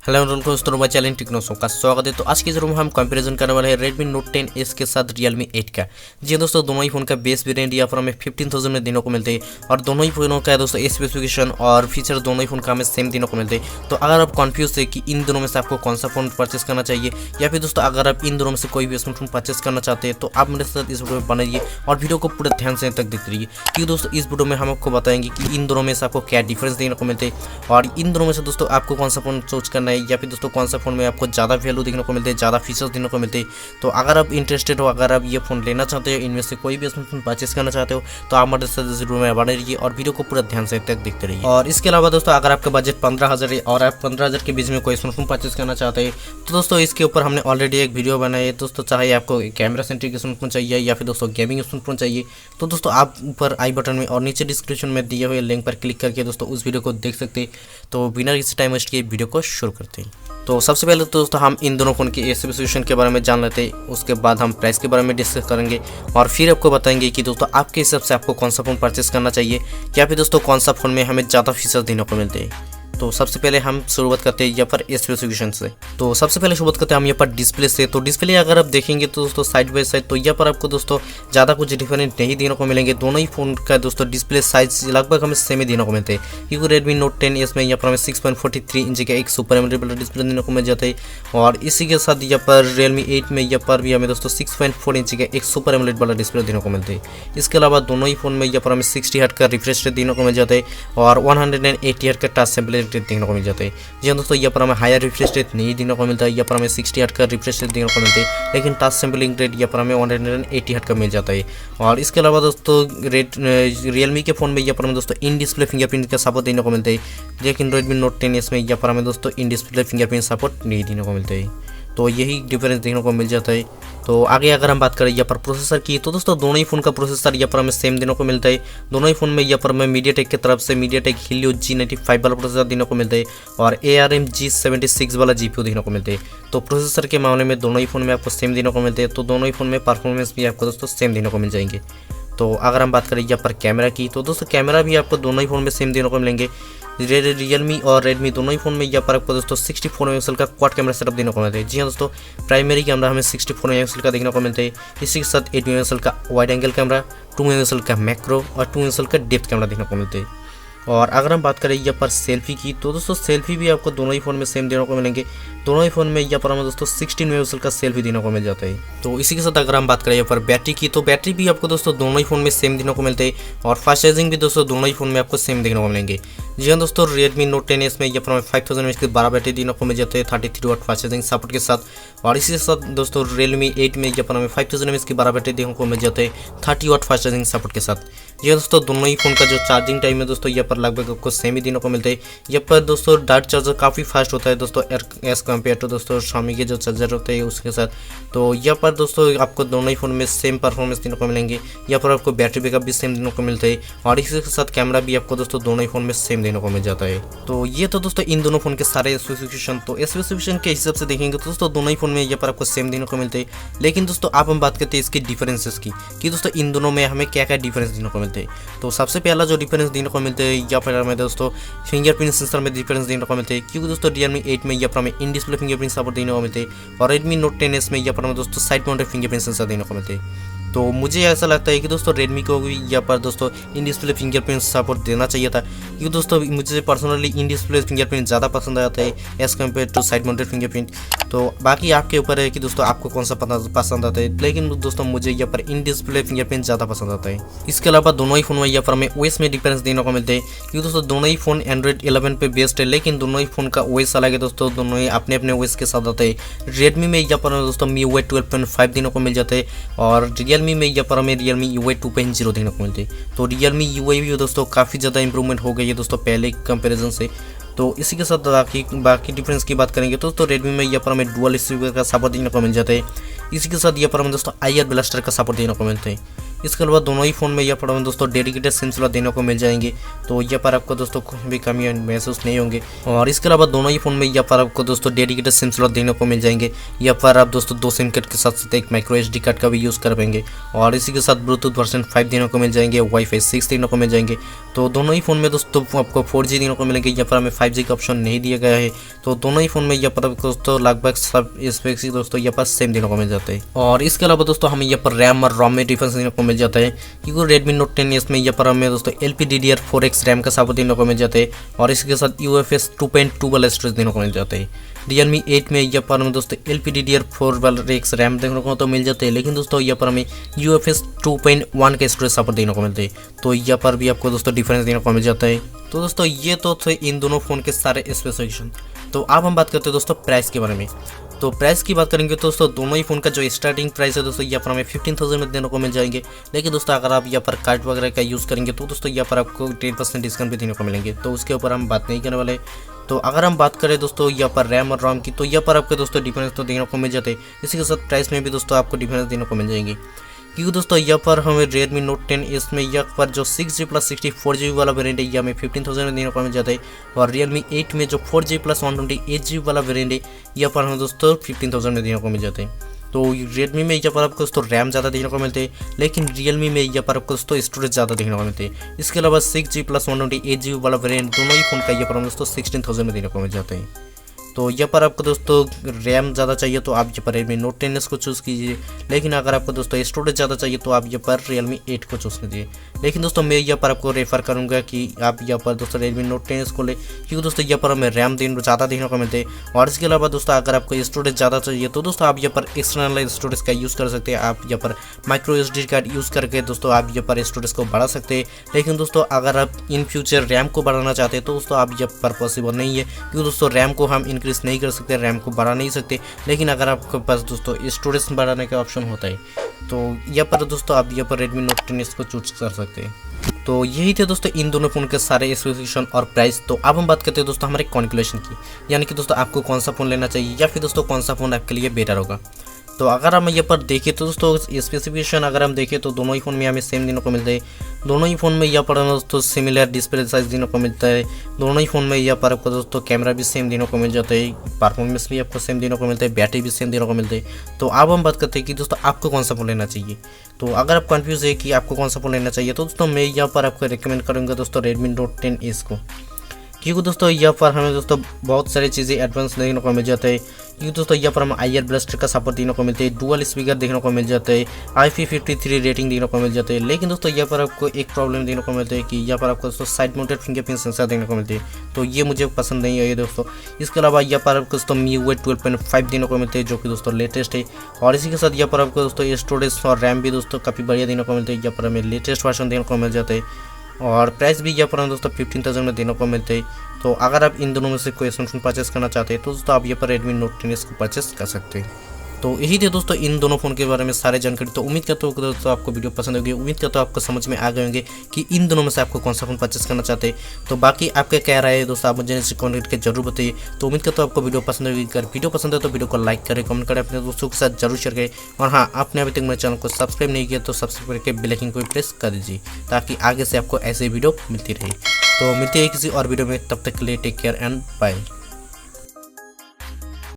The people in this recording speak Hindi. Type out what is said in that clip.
हेलो दोस्तों, मैं चैलेंज टेक्नोसो का स्वागत है। तो आज के जरूर हम कंपैरिजन करने वाले हैं Redmi Note 10s के साथ Realme 8 का। जी दोस्तों, दोनों ही फ़ोन का बेस वेरिएंट यहाँ पर हमें 15,000 में देने को मिलते हैं और दोनों ही फ़ोनों का दोस्तों स्पेसिफिकेशन और फीचर दोनों ही फ़ोन का हमें सेम देने को मिलते हैं। तो अगर आप कन्फ्यूज है कि इन दोनों में से आपको कौन सा फ़ोन परचेस करना चाहिए या फिर दोस्तों अगर आप इन दोनों में से कोई भी स्मार्टफोन परचेस करना चाहते हैं तो आप मेरे साथ इस वीडियो में बने रहिए और वीडियो को पूरे ध्यान से तक देखते रहिए, क्योंकि दोस्तों इस वीडियो में हम आपको बताएंगे कि इन दोनों में से आपको क्या डिफरेंस देने को मिलते हैं और इन दोनों में से दोस्तों आपको कौन सा फ़ोन चूज करना है या फिर दोस्तों कौन सा फ़ोन में आपको ज़्यादा वैल्यू देखने को मिलते हैं, ज़्यादा फीचर्स देखने को मिलते हैं। तो अगर आप इंटरेस्टेड हो, अगर आप ये फ़ोन लेना चाहते हो, इनमें से कोई भी स्मार्टफोन परचेस करना चाहते हो तो आप हमारे साथ जरूर में बने रहिए और वीडियो को पूरा ध्यान से तक देखते रहिए। और इसके अलावा दोस्तों अगर आपका बजट 15,000 है और आप 15,000 के बीच में कोई स्मार्टफोन परचेस करना चाहते हैं तो दोस्तों इसके ऊपर हमने ऑलरेडी एक वीडियो बनाई है। दोस्तों चाहे आपको कैमरा सेंट्रिक स्मार्टफोन चाहिए या फिर दोस्तों गेमिंग स्मार्टफोन चाहिए तो दोस्तों आप ऊपर आई बटन में और नीचे डिस्क्रिप्शन में दिए हुए लिंक पर क्लिक करके दोस्तों उस वीडियो को देख सकते हैं। तो बिना किसी टाइम वेस्ट किए वीडियो को शुरू करते हैं। तो सबसे पहले तो दोस्तों हम इन दोनों फ़ोन के स्पेसिफिकेशन के बारे में जान लेते हैं, उसके बाद हम प्राइस के बारे में डिस्कस करेंगे और फिर आपको बताएंगे कि दोस्तों आपके हिसाब से आपको कौन सा फ़ोन परचेस करना चाहिए या फिर दोस्तों कौन सा फ़ोन में हमें ज़्यादा फीचर्स देने को मिलते हैं। तो सबसे पहले हम शुरुआत करते हैं यहाँ पर स्पेसिफिकेशन से। तो सबसे पहले शुरुआत करते हैं हम यहाँ पर डिस्प्ले से। तो डिस्प्ले अगर आप देखेंगे तो दोस्तों साइड बाई साइड तो यहाँ पर आपको दोस्तों ज़्यादा कुछ डिफरेंट नहीं देने को मिलेंगे। दोनों ही फ़ोन का दोस्तों डिस्प्ले साइज लगभग हमें सेम ही देने को मिलते हैं, क्योंकि Redmi Note 10s में यहाँ पर हमें 6.43 इंच का एक सुपर एमोलेड डिस्प्ले देने को मिल जाता है और इसी के साथ यहाँ पर Realme 8 में यहाँ पर भी हमें दोस्तों 6.4 इंच का एक सुपर एमोलेड वाला डिस्प्ले देने को मिलता है। इसके अलावा दोनों ही फ़ोन में यहाँ पर हमें 60 हर्ट्ज का रिफ्रेश रेट देने को मिल जाता है और 180 हर्ट्ज का टच सैंपल रेट देखने को मिल जाता है। जी हाँ दोस्तों, यहाँ पर हमें हायर रिफ्रेश रेट नहीं देने को मिलता है, यहाँ पर हमें 60 हर्ट्ज का रिफ्रेश रेट देने को मिलता है, लेकिन टच सैंपलिंग रेट यहाँ पर हमें 180 हर्ट्ज का मिल जाता है। और इसके अलावा दोस्तों रियलमी के फ़ोन में यहाँ पर हमें दोस्तों इन डिस्प्ले फिंगरप्रिंट का सपोर्ट देने को मिलता है, लेकिन Redmi Note 10s में यहाँ पर हमें दोस्तों इन डिस्प्ले फिंगरप्रिंट सपोर्ट नहीं देने को मिलता है। तो यही डिफरेंस देखने को मिल जाता है। तो आगे अगर हम बात करें यहाँ पर प्रोसेसर की तो दोस्तों दोनों ही फ़ोन का प्रोसेसर यहाँ पर हमें सेम देने को मिलता है। दोनों ही फ़ोन में यहाँ पर हमें MediaTek की तरफ से MediaTek Helio G95 वाला प्रोसेसर देने को मिलता है और ARM G76 वाला GPU देखने को मिलता है। तो प्रोसेसर के मामले में दोनों ही फ़ोन में आपको सेम देने को मिलते हैं, तो दोनों ही फ़ोन में परफॉर्मेंस भी आपको दोस्तों सेम देने को मिल जाएंगे। तो अगर हम बात करें यहाँ पर कैमरा की तो दोस्तों कैमरा भी आपको दोनों ही फ़ोन में सेम देने को मिलेंगे। रियलमी और रेडमी दोनों ही फ़ोन में यहाँ पर आपको दोस्तों 64 मेगापिक्सल का क्वाड कैमरा सेटअप देने को मिलता है। जी हाँ दोस्तों, प्राइमरी कैमरा हमें 64 मेगापिक्सल का देखने को मिलता है। इसी के साथ 8 मेगापिक्सल का वाइड एंगल कैमरा, 2 मेगापिक्सल का मैक्रो और 2 मेगापिक्सल का डेप्थ कैमरा देखने को मिलता है। और अगर हम बात करें यहाँ पर सेल्फी की तो दोस्तों सेल्फी भी आपको दोनों ही फ़ोन में सेम देने को मिलेंगे। दोनों ही फ़ोन में यहाँ पर हमें दोस्तों 16 मेगापिक्सल का सेल्फी देने को मिल जाता है। तो इसी के साथ अगर हम बात करें यहाँ पर बैटरी की तो बैटरी भी आपको दोस्तों दोनों ही फ़ोन में सेम देने को मिलते हैं और फास्ट चार्जिंग भी दोस्तों दोनों ही फ़ोन में आपको सेम देखने को मिलेंगे। जी हाँ दोस्तों, Redmi Note 10s में यहाँ पर हमें 5000 mAh की 12 बैटरी देने को मिल जाते हैं 33 वाट फास्ट चार्जिंग सपोर्ट के साथ। और इसी के साथ दोस्तों Realme 8 में यहाँ पर हमें 5000 mAh की 12 बैटरी देखने को मिल जाते हैं 30 वाट फास्ट चार्जिंग सपोर्ट के साथ। ये दोस्तों दोनों ही फ़ोन का जो चार्जिंग टाइम है दोस्तों यहाँ पर लगभग आपको सेम ही देने को मिलता है। यहाँ पर दोस्तों डार्ट चार्जर काफ़ी फास्ट होता है दोस्तों एज कम्पेयर टू दोस्तों Xiaomi के जो चार्जर होते हैं उसके साथ। तो यहाँ पर दोस्तों आपको दोनों ही फ़ोन में सेम परफॉर्मेंस देने को मिलेंगे। यहाँ पर आपको बैटरी बैकअप भी सेम देने को मिलता है और इसी के साथ कैमरा भी आपको दोस्तों दोनों ही फ़ोन में सेम देने को मिल जाता है। तो ये तो दोस्तों इन दोनों फ़ोन के सारे स्पेसिफिकेशन। तो स्पेसिफिकेशन के हिसाब से देखेंगे तो दोस्तों दोनों ही फ़ोन में यहाँ पर आपको सेम देने को मिलते हैं, लेकिन दोस्तों आप हम बात करते हैं इसके डिफरेंसेस की कि दोस्तों इन दोनों में हमें क्या क्या डिफरेंस देने को मिलते हैं। तो सबसे पहला जो डिफरेंस देने को मिलते हैं यहाँ पर हमें दोस्तों फिंगरप्रिंट सेंसर में डिफरेंस देने को मिलते हैं, क्योंकि दोस्तों Realme 8 में यहाँ पर हमें इन डिस्प्ले फिंगरप्रिंट सपोर्ट देने को मिलते हैं और Redmi Note 10s में यहाँ पर हमें दोस्तों साइड माउंटेड फिंगरप्रिंट सेंसर देने को मिलते हैं। तो मुझे ऐसा लगता है कि दोस्तों Redmi को भी यहाँ पर दोस्तों इन डिस्प्ले फिंगरप्रिंट सपोर्ट देना चाहिए था, क्योंकि दोस्तों मुझे पर्सनली इन डिस्प्ले फिंगरप्रिंट ज़्यादा पसंद आता है as compare to side mounted fingerprint. तो बाकी आपके ऊपर है कि दोस्तों आपको कौन सा पसंद आता है, लेकिन दोस्तों मुझे यहाँ पर इन डिस्प्ले फिंगरप्रिंट ज़्यादा पसंद आता है। इसके अलावा दोनों ही फ़ोन में यहाँ पर हमें OS में डिफरेंस देने को मिलते हैं, क्योंकि दोस्तों दोनों ही फ़ोन Android 11 पे बेस्ड है, लेकिन दोनों ही फ़ोन का OS अलग है दोस्तों, दोनों ही अपने अपने OS के साथ आते हैं। Redmi में यहाँ पर दोस्तों MIUI 12.5 देने को मिल जाता है और Realme में यहाँ पर हमें Realme UI 2.0 देखने को मिलते हैं। तो Realme UI भी दोस्तों काफ़ी ज़्यादा इंप्रूवमेंट हो गई है दोस्तों पहले कंपैरिजन से। तो इसी के साथ बाकी डिफरेंस की बात करेंगे तो दोस्तों Redmi में यहाँ पर हमें डुअल स्पीकर का सपोर्ट देखने को मिल जाता है। इसी के साथ यहाँ पर हमें दोस्तों IR ब्लास्टर का सपोर्ट देखने को मिलता है। इसके अलावा दोनों ही फ़ोन में यहाँ पर हमें दोस्तों डेडिकेटेड सिम स्लॉट देने को मिल जाएंगे, तो यहाँ पर आपको दोस्तों कोई भी कमी महसूस नहीं होंगे। और इसके अलावा दोनों ही फ़ोन में यहाँ पर आपको दोस्तों डेडिकेटेड सिम स्लॉट देने को मिल जाएंगे। यहाँ पर आप दोस्तों 2 सिम कार्ड के साथ साथ एक माइक्रो SD कार्ड का भी यूज़ कर पाएंगे। और इसी के साथ ब्लूटूथ वर्जन 5 देने को मिल जाएंगे, वाईफाई 6 देने को मिल जाएंगे। तो दोनों ही फ़ोन में दोस्तों आपको 4G देने को मिलेंगे। यहाँ पर हमें 5G का ऑप्शन नहीं दिया गया है। तो दोनों ही फ़ोन में यहाँ पर दोस्तों लगभग सब स्पेक्स दोस्तों यहाँ पर सेम देने को मिल जाता है। और इसके अलावा दोस्तों हमें यहाँ पर रैम और रोम में डिफरेंस देने को मिल जाता है, क्योंकि Redmi Note 10 में यहाँ पर हमें दोस्तों LPDDR4X रैम का सपोर्ट देने को मिल जाता है। और इसके साथ UFS 2.2 वाला स्टोरेज देने को मिल जाता है। Realme 8 में यहाँ पर हमें दोस्तों LPDDR4 वाला रैम देखने को तो मिल जाते हैं, लेकिन दोस्तों यहाँ पर हमें UFS 2.1 का स्टोरेज सपोर्ट देने को मिलता है। तो यहाँ पर भी आपको दोस्तों डिफरेंस देने को मिल जाता है। तो दोस्तों ये तो थे इन दोनों फ़ोन के सारे स्पेसिफिकेशन। तो अब हम बात करते हैं दोस्तों प्राइस के बारे में। तो प्राइस की बात करेंगे तो दोस्तों दोनों ही फ़ोन का जो स्टार्टिंग प्राइस है दोस्तों यहाँ पर हमें 15,000 में देने को मिल जाएंगे। लेकिन दोस्तों अगर आप यहाँ पर कार्ड वगैरह का यूज़ करेंगे तो दोस्तों यहाँ पर आपको 10% डिस्काउंट भी देने को मिलेंगे, तो उसके ऊपर हम बात नहीं करने वाले। तो अगर हम बात करें दोस्तों यहाँ पर रैम और रोम की, तो यहाँ पर आपको दोस्तों डिफरेंस तो देने को मिल जाते हैं। इसी के साथ प्राइस में भी दोस्तों आपको डिफरेंस देने को मिल जाएंगे, क्योंकि दोस्तों यहाँ पर हमें Redmi Note 10 में यहाँ पर जो 6G प्लस 64GB वाला वेरिएंट है ये हमें 15,000 में देने को मिल जाता है। और Realme 8 में जो 4G प्लस 128GB वाला वेरिएंट है यहाँ पर हमें दोस्तों 15,000 में देने को मिल जाता है। तो Redmi में यहाँ पर आपको दोस्तों रैम ज़्यादा देखने को मिलते हैं, लेकिन Realme में यहाँ पर आपको दोस्तों स्टोरेज ज़्यादा देखने को मिलते हैं। इसके अलावा 6G प्लस 128GB वाला वेरिएंट दोनों ही फ़ोन का यहाँ पर हमें दोस्तों 16,000 में देने को मिल जाते हैं। तो यहाँ पर आपको दोस्तों रैम ज़्यादा चाहिए तो आप यहाँ पर Redmi Note 10 को चूज़ कीजिए, लेकिन अगर आपको दोस्तों स्टोरेज ज़्यादा चाहिए तो आप यहाँ पर Realme 8 को चूज़ कीजिए। लेकिन दोस्तों मैं यहाँ पर आपको रेफ़र करूँगा कि आप यहाँ पर दोस्तों Redmi Note 10 को ले, क्योंकि दोस्तों यहाँ पर हमें रैम ज़्यादा देखने को मिलते हैं। और इसके अलावा दोस्तों अगर आपको स्टोरेज ज़्यादा चाहिए तो दोस्तों आप यहाँ पर एक्सटर्नल स्टोरेज का यूज़ कर सकते हैं। आप यहाँ पर माइक्रो SD कार्ड यूज़ करके दोस्तों आप यहाँ पर स्टोरेज को बढ़ा सकते हैं। लेकिन दोस्तों अगर आप इन फ्यूचर रैम को बढ़ाना चाहते हैं तो दोस्तों आप यहाँ पर पॉसिबल नहीं है, क्योंकि दोस्तों रैम को हम इंक्रीज़ नहीं कर सकते, रैम को बढ़ा नहीं सकते। लेकिन अगर आपके पास दोस्तों स्टोरेज बढ़ाने का ऑप्शन होता है तो यहाँ पर दोस्तों आप यहाँ पर Redmi Note 10 को चूज कर सकते हैं। तो यही थे दोस्तों इन दोनों फ़ोन के सारे स्पेसिफिकेशन और प्राइस। तो अब हम बात करते हैं दोस्तों हमारे कॉन्क्लूजन की, यानी कि दोस्तों आपको कौन सा फ़ोन लेना चाहिए या फिर दोस्तों कौन सा फ़ोन आपके लिए बेटर होगा। तो अगर हम यहाँ पर देखें तो दोस्तों स्पेसिफिकेशन अगर हम देखें तो दोनों ही फ़ोन में हमें सेम देने को मिलता है। दोनों ही फ़ोन में यहाँ पर दोस्तों सिमिलर डिस्प्ले साइज देने को मिलता है। दोनों ही फ़ोन में यहाँ पर आपको दोस्तों कैमरा भी सेम देने को मिल जाता है, परफॉर्मेंस भी आपको सेम देने को मिलता है, बैटरी भी सेम देने को मिलता है। तो अब हम बात करते हैं कि दोस्तों आपको कौन सा फ़ोन लेना चाहिए। तो अगर आप कन्फ्यूज़ है कि आपको कौन सा फ़ोन लेना चाहिए तो दोस्तों मैं यहाँ पर आपको रिकमेंड करूँगा दोस्तों Redmi Note 10 को, क्योंकि दोस्तों यहाँ पर हमें दोस्तों बहुत सारी चीज़ें एडवांस देखने को मिल जाता है। क्योंकि दोस्तों यहाँ पर हमें IR ब्लास्टर का सपोर्ट देखने को मिलता है, डुअल स्पीकर देखने को मिल जाता है, IP53 रेटिंग देखने को मिल जाता है। लेकिन दोस्तों यहाँ पर आपको एक प्रॉब्लम देखने को मिलता है कि यहाँ पर आपको दोस्तों साइड माउंटेड फिंगरप्रिंट सेंसर देखने को मिलती है, तो ये मुझे पसंद नहीं है दोस्तों। इसके अलावा यहाँ पर आपको दोस्तों MIUI 12.5 देखने को मिलते हैं जो कि दोस्तों लेटेस्ट है। और इसी के साथ यहाँ पर आपको दोस्तों स्टोरेज और रैम भी दोस्तों काफ़ी बढ़िया देखने को मिलते हैं। यहाँ पर हमें लेटेस्ट वर्जन देखने को मिल जाता है और प्राइस भी यहाँ पर हम दोस्तों 15,000 में देने को मिलते हैं। तो अगर आप इन दोनों में से कोई स्मार्टफोन परचेस करना चाहते हैं तो दोस्तों आप यहाँ पर Redmi Note 10 को परचेस कर सकते हैं। तो यही थे दोस्तों इन दोनों फ़ोन के बारे में सारे जानकारी। तो उम्मीद करता हूँ दोस्तों आपको वीडियो पसंद होगी, उम्मीद करता हूँ आपको समझ में आ गए होंगे कि इन दोनों में से आपको कौन सा फ़ोन परचेस करना चाहते हैं। तो बाकी आपका क्या राय है दोस्तों, आप मुझे कमेंट करके जरूर बताइए। तो उम्मीद करता हूँ आपको वीडियो पसंद होगी। अगर वीडियो पसंद है तो वीडियो को लाइक करें, कमेंट करें, अपने दोस्तों के साथ जरूर शेयर करें। और हाँ, आपने अभी तक मेरे चैनल को सब्सक्राइब नहीं किया तो सब्सक्राइब करके बेल आइकन को प्रेस कर दीजिए, ताकि आगे से आपको ऐसे वीडियो मिलती रहे। तो मिलते हैं किसी और वीडियो में, तब तक के लिए टेक केयर एंड बाय।